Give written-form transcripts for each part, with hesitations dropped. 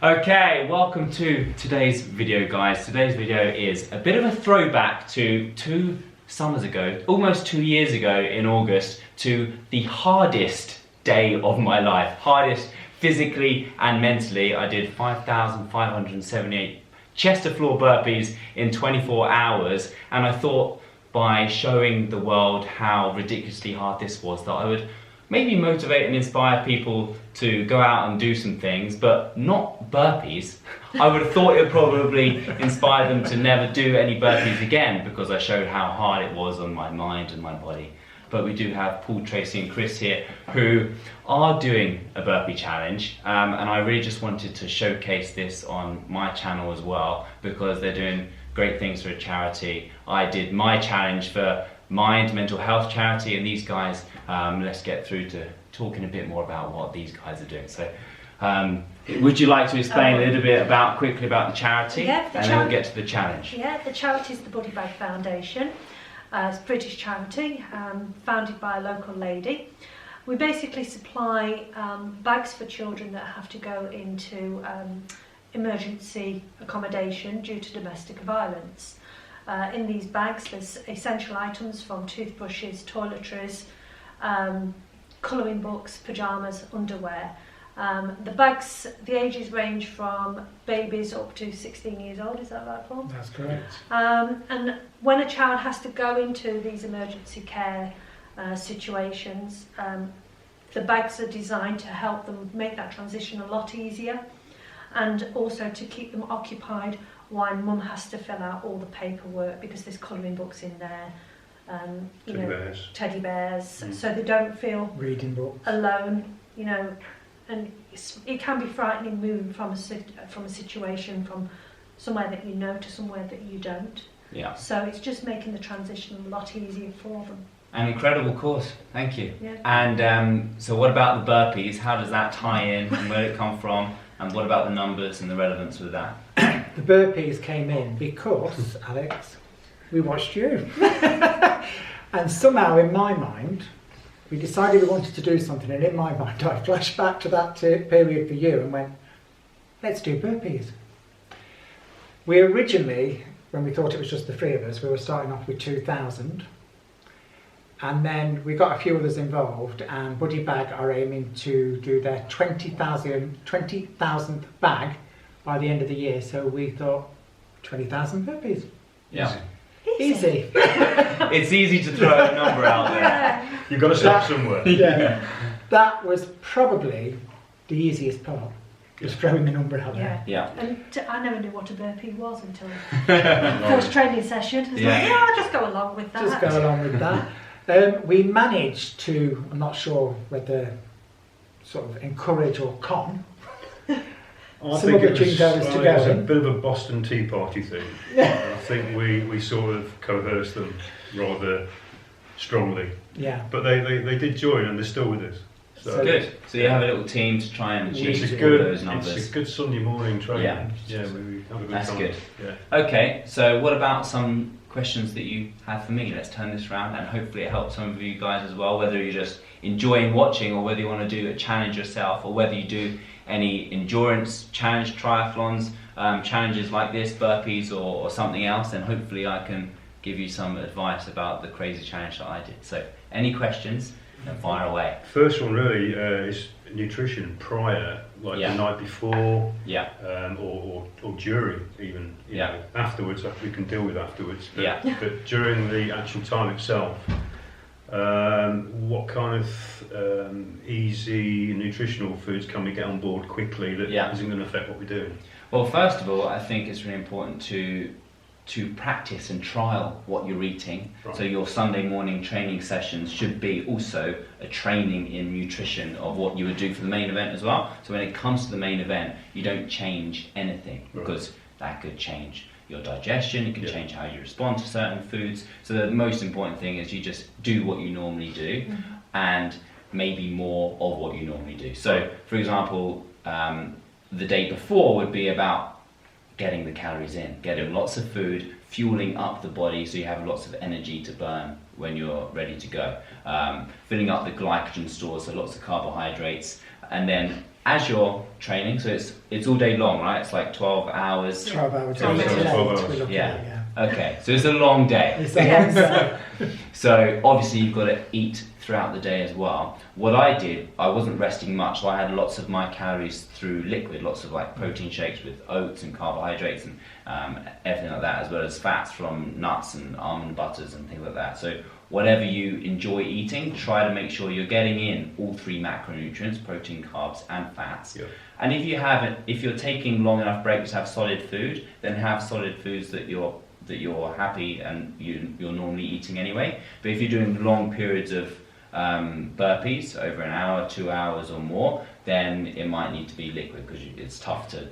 Okay, welcome to today's video, guys. Today's video is a bit of a throwback to 2 summers ago, almost 2 years ago in August, to the hardest day of my life. Hardest physically and mentally. I did 5,578 chest to floor burpees in 24 hours, and I thought by showing the world how ridiculously hard this was that I would maybe motivate and inspire people to go out and do some things, but not burpees. I would have thought it would probably inspire them to never do any burpees again, because I showed how hard it was on my mind and my body. But we do have Paul, Tracy and Chris here who are doing a burpee challenge, and I really just wanted to showcase this on my channel as well, because they're doing great things for a charity. I did my challenge for Mind Mental Health charity, and these guys, let's get through to talking a bit more about what these guys are doing. So would you like to explain a little bit quickly about the charity? Yeah, and then we'll get to the challenge. Yeah, the charity is the Body Bag Foundation. It's a British charity founded by a local lady. We basically supply bags for children that have to go into emergency accommodation due to domestic violence. In these bags there's essential items from toothbrushes, toiletries, colouring books, pyjamas, underwear. The bags, the ages range from babies up to 16 years old, is that right, Paul? That's correct. And when a child has to go into these emergency care situations, the bags are designed to help them make that transition a lot easier, and also to keep them occupied while mum has to fill out all the paperwork, because there's colouring books in there, teddy bears, so they don't feel Reading books. alone, and it can be frightening moving from a situation from somewhere that you know to somewhere that you don't. Yeah. So it's just making the transition a lot easier for them. An incredible course, thank you. Yeah. And so what about the burpees? How does that tie in, and where did it come from? And what about the numbers and the relevance with that? The burpees came in because, Alex, we watched you. And somehow in my mind, we decided we wanted to do something, and in my mind I flashed back to that period for you and went, let's do burpees. We originally, when we thought it was just the 3 of us, we were starting off with 2,000. And then we got a few others involved, and Buddy Bag are aiming to do their 20,000th bag by the end of the year. So we thought, 20,000 burpees. Yeah. Easy. It's easy to throw a number out there. Yeah. You've got to start somewhere. Yeah. That was probably the easiest part, just throwing the number out there. Yeah. And I never knew what a burpee was until the first training session. I was like, yeah, I'll just go along with that. Just go along with that. We managed to, I'm not sure whether sort of encourage or con, I some think of the it dream goers to was a go. bit of a Boston Tea Party thing. I think we sort of coerced them rather strongly. Yeah. But they did join, and they're still with us. So Good. So you have a little team to try and achieve It's a all those numbers. It's a good Sunday morning training. Yeah. Yeah, we have a good That's time. good. Yeah. Okay, so what about some questions that you have for me? Let's turn this around, and hopefully it helps some of you guys as well, whether you're just enjoying watching, or whether you want to do a challenge yourself, or whether you do any endurance challenge, triathlons, challenges like this, burpees or something else, then hopefully I can give you some advice about the crazy challenge that I did. So any questions, then fire away. First one really is nutrition prior, like the night before, or during even. You know, afterwards, we can deal with afterwards. But, but during the actual time itself, what kind of easy nutritional foods can we get on board quickly that isn't going to affect what we're doing? Well, first of all, I think it's really important to practice and trial what you're eating. Right. So your Sunday morning training sessions should be also a training in nutrition of what you would do for the main event as well. So when it comes to the main event, you don't change anything, because that could change your digestion, it can change how you respond to certain foods. So the most important thing is you just do what you normally do, and maybe more of what you normally do. So for example, the day before would be about getting the calories in, getting lots of food, fueling up the body so you have lots of energy to burn when you're ready to go. Filling up the glycogen stores, so lots of carbohydrates, and then as you're training, so it's all day long, right? It's like 12 hours. 12 hours. 12 hours. Yeah. Okay, so it's a long day. It's a long day. So obviously you've got to eat throughout the day as well. What I did, I wasn't resting much, so I had lots of my calories through liquid, lots of like protein shakes with oats and carbohydrates and everything like that, as well as fats from nuts and almond butters and things like that. So whatever you enjoy eating, try to make sure you're getting in all 3 macronutrients, protein, carbs and fats. Yeah. And if you're taking long enough breaks to have solid food, then have solid foods that you're happy and you're normally eating anyway. But if you're doing long periods of burpees over an hour, 2 hours or more, then it might need to be liquid because it's tough to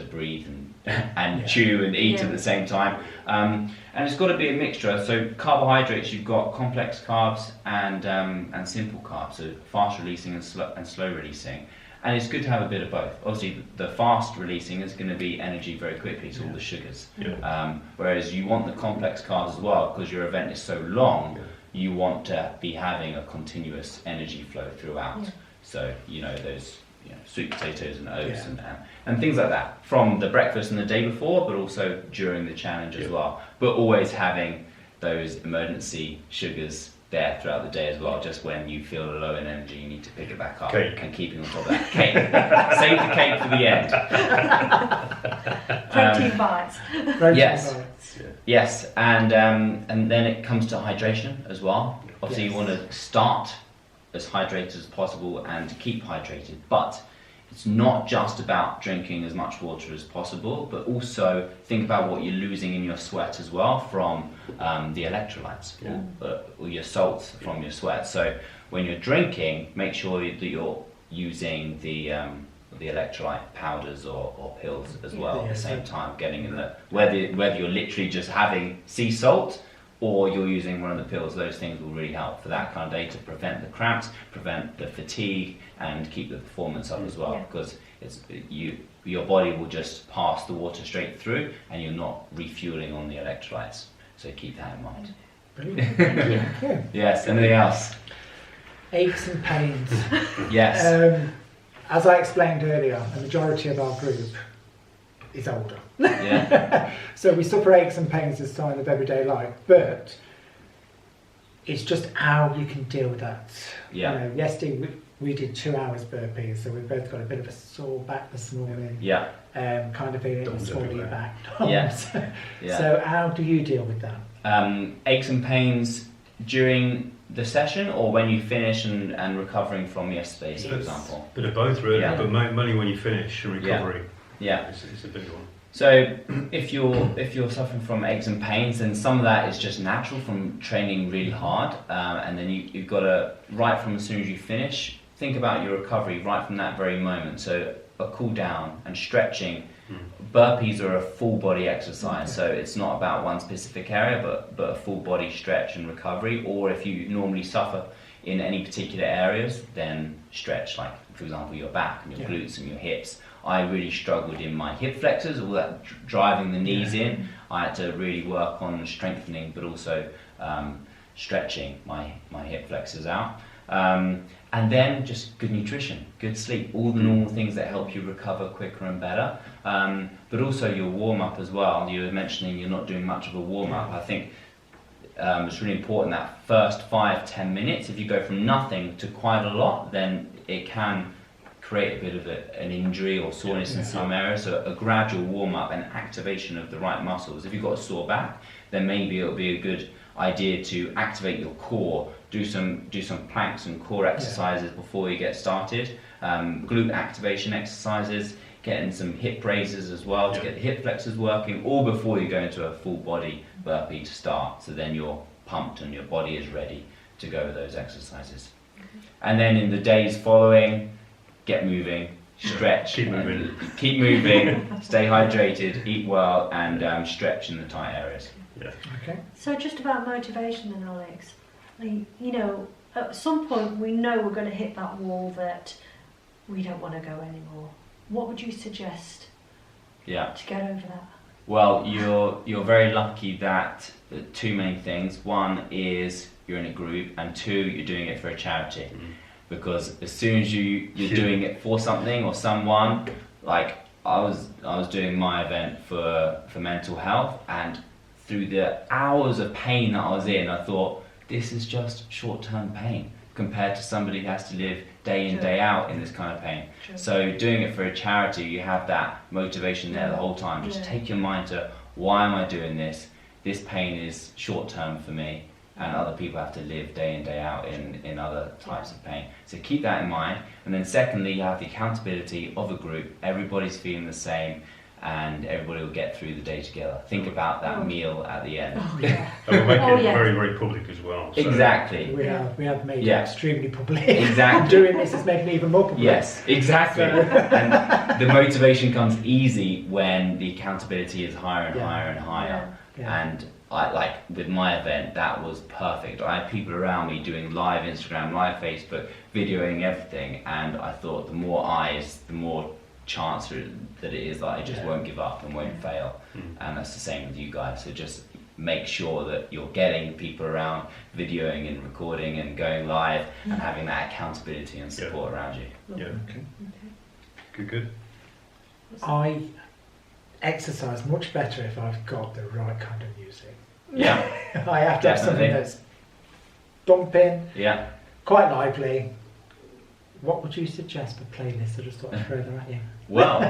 breathe and chew and eat at the same time. And it's got to be a mixture. So carbohydrates, you've got complex carbs and simple carbs, so fast releasing and slow releasing. And it's good to have a bit of both. Obviously, the fast releasing is going to be energy very quickly, so all the sugars. Whereas you want the complex carbs as well, because your event is so long, you want to be having a continuous energy flow throughout. So, those sweet potatoes and oats and things like that, from the breakfast and the day before, but also during the challenge as well. But always having those emergency sugars there throughout the day as well, just when you feel low in energy, you need to pick it back up and keeping on top of that. Cake. Save the cake for the end. Protein bites. Yes, and then it comes to hydration as well. Obviously you want to start as hydrated as possible and keep hydrated, but it's not just about drinking as much water as possible, but also think about what you're losing in your sweat as well from the electrolytes or your salts from your sweat. So when you're drinking, make sure that you're using the electrolyte powders or pills as well at the same time, getting in whether you're literally just having sea salt or you're using one of the pills. Those things will really help for that kind of day to prevent the cramps, prevent the fatigue, and keep the performance up as well, because your body will just pass the water straight through and you're not refueling on the electrolytes. So keep that in mind. Brilliant. Thank you. Yes, anything else? Aches and pains. Yes. As I explained earlier, the majority of our group is older. So we suffer aches and pains as a sign of everyday life, but it's just how you can deal with that. Yesterday we did 2 hours burpees, so we've both got a bit of a sore back this morning. Kind of feeling a small back. So how do you deal with that? Aches and pains during the session or when you finish and recovering from yesterday's, for example? Bit of both really, but mainly when you finish and recovery. It's a big one. So if you're suffering from aches and pains, then some of that is just natural from training really hard, and then you've got to, right from as soon as you finish, think about your recovery right from that very moment. So a cool down and stretching. Burpees are a full body exercise, so it's not about one specific area, but a full body stretch and recovery. Or if you normally suffer in any particular areas, then stretch, like for example your back and your glutes and your hips. I really struggled in my hip flexors, all that driving the knees in. I had to really work on strengthening, but also stretching my hip flexors out. And then just good nutrition, good sleep, all the normal things that help you recover quicker and better. But also your warm-up as well. You were mentioning you're not doing much of a warm-up. I think it's really important that first 5-10 minutes, if you go from nothing to quite a lot, then it can create a bit of an injury or soreness in some areas. So a gradual warm-up and activation of the right muscles. If you've got a sore back, then maybe it'll be a good idea to activate your core, do some planks and core exercises before you get started, glute activation exercises, getting some hip raises as well to get the hip flexors working, all before you go into a full body burpee to start, so then you're pumped and your body is ready to go with those exercises. And then in the days following, get moving, stretch, keep moving, stay hydrated, eat well, and stretch in the tight areas. So just about motivation then, Alex. At some point we know we're going to hit that wall that we don't want to go anymore. What would you suggest to get over that? Well, you're very lucky that two main things. One is you're in a group, and two, you're doing it for a charity. because as soon as you're doing it for something or someone, like I was doing my event for mental health, and through the hours of pain that I was in, I thought, this is just short-term pain compared to somebody who has to live day in, day out in this kind of pain. So doing it for a charity, you have that motivation there the whole time. Just take your mind to, why am I doing this? This pain is short-term for me, and other people have to live day in, day out in other types of pain. So keep that in mind. And then secondly, you have the accountability of a group. Everybody's feeling the same, and everybody will get through the day together. Think about that meal at the end. And we'll make it very, very public as well. So. Exactly. We have made it extremely public. Exactly. Doing this is making it even more public. Yes, exactly. And the motivation comes easy when the accountability is higher and higher and higher. And I, like with my event, that was perfect. I had people around me doing live Instagram, live Facebook, videoing everything, and I thought the more eyes, the more chance that it is that I just won't give up and won't fail. And that's the same with you guys. So just make sure that you're getting people around, videoing and recording and going live, and having that accountability and support around you. Yeah. Good. I exercise much better if I've got the right kind of music. Yeah. I have to have something that's bumping, quite lively. What would you suggest for playlists? I just thought I'd throw them at you. Well,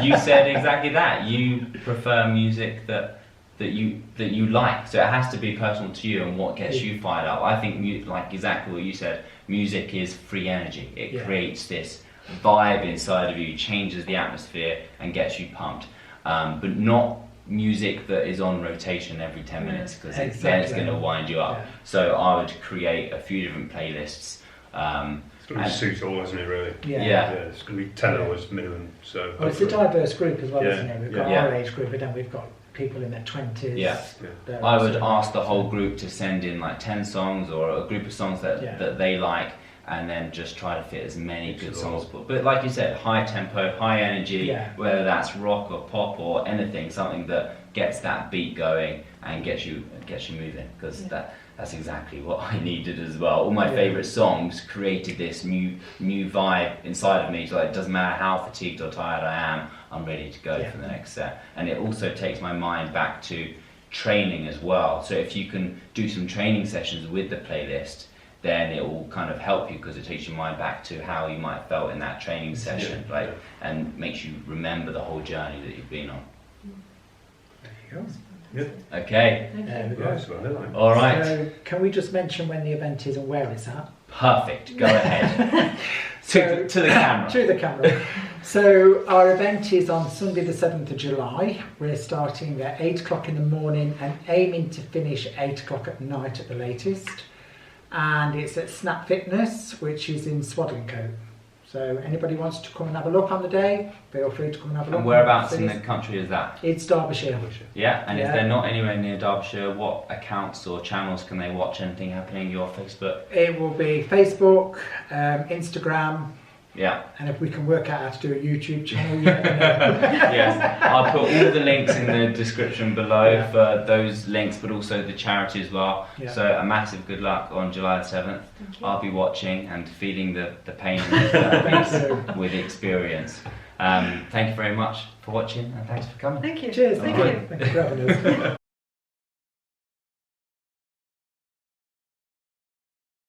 you said exactly that. You prefer music that you like, so it has to be personal to you and what gets you fired up. I think, like exactly what you said, music is free energy. It creates this vibe inside of you, changes the atmosphere and gets you pumped. But not music that is on rotation every 10 minutes, because then it's going to wind you up. So I would create a few different playlists. It's going to suit all, isn't it, really? It's going to be 10 hours minimum. So it's a diverse group as well, isn't it? We've got our age group, and then we've got people in their 20s. I would ask the whole group to send in like 10 songs or a group of songs that they like, and then just try to fit as many good songs. But like you said, high tempo, high energy, whether that's rock or pop or anything, something that gets that beat going and gets you moving, because that's exactly what I needed as well. All my favourite songs created this new vibe inside of me, so it doesn't matter how fatigued or tired I am, I'm ready to go for the next set. And it also takes my mind back to training as well. So if you can do some training sessions with the playlist, then it will kind of help you, because it takes your mind back to how you might have felt in that training session, and makes you remember the whole journey that you've been on. There you go. Okay. There we go. All right. So can we just mention when the event is and where it's at? Perfect. Go ahead. to the camera. To the camera. So our event is on Sunday the 7th of July. We're starting at 8 o'clock in the morning and aiming to finish at 8 o'clock at night at the latest. And it's at Snap Fitness, which is in Swadlincote. So anybody wants to come and have a look on the day, feel free to come and have a look. And whereabouts in the country is that? It's Derbyshire. Yeah, and if they're not anywhere near Derbyshire, what accounts or channels can they watch anything happening? Your Facebook? It will be Facebook, Instagram. Yeah. And if we can work out how to do a YouTube channel, yes, I'll put all the links in the description below for those links, but also the charity as well. Yeah. So a massive good luck on July the 7th. I'll be watching and feeling the pain with experience. Thank you very much for watching, and thanks for coming. Thank you. Cheers. Thank you. Thank you for having us.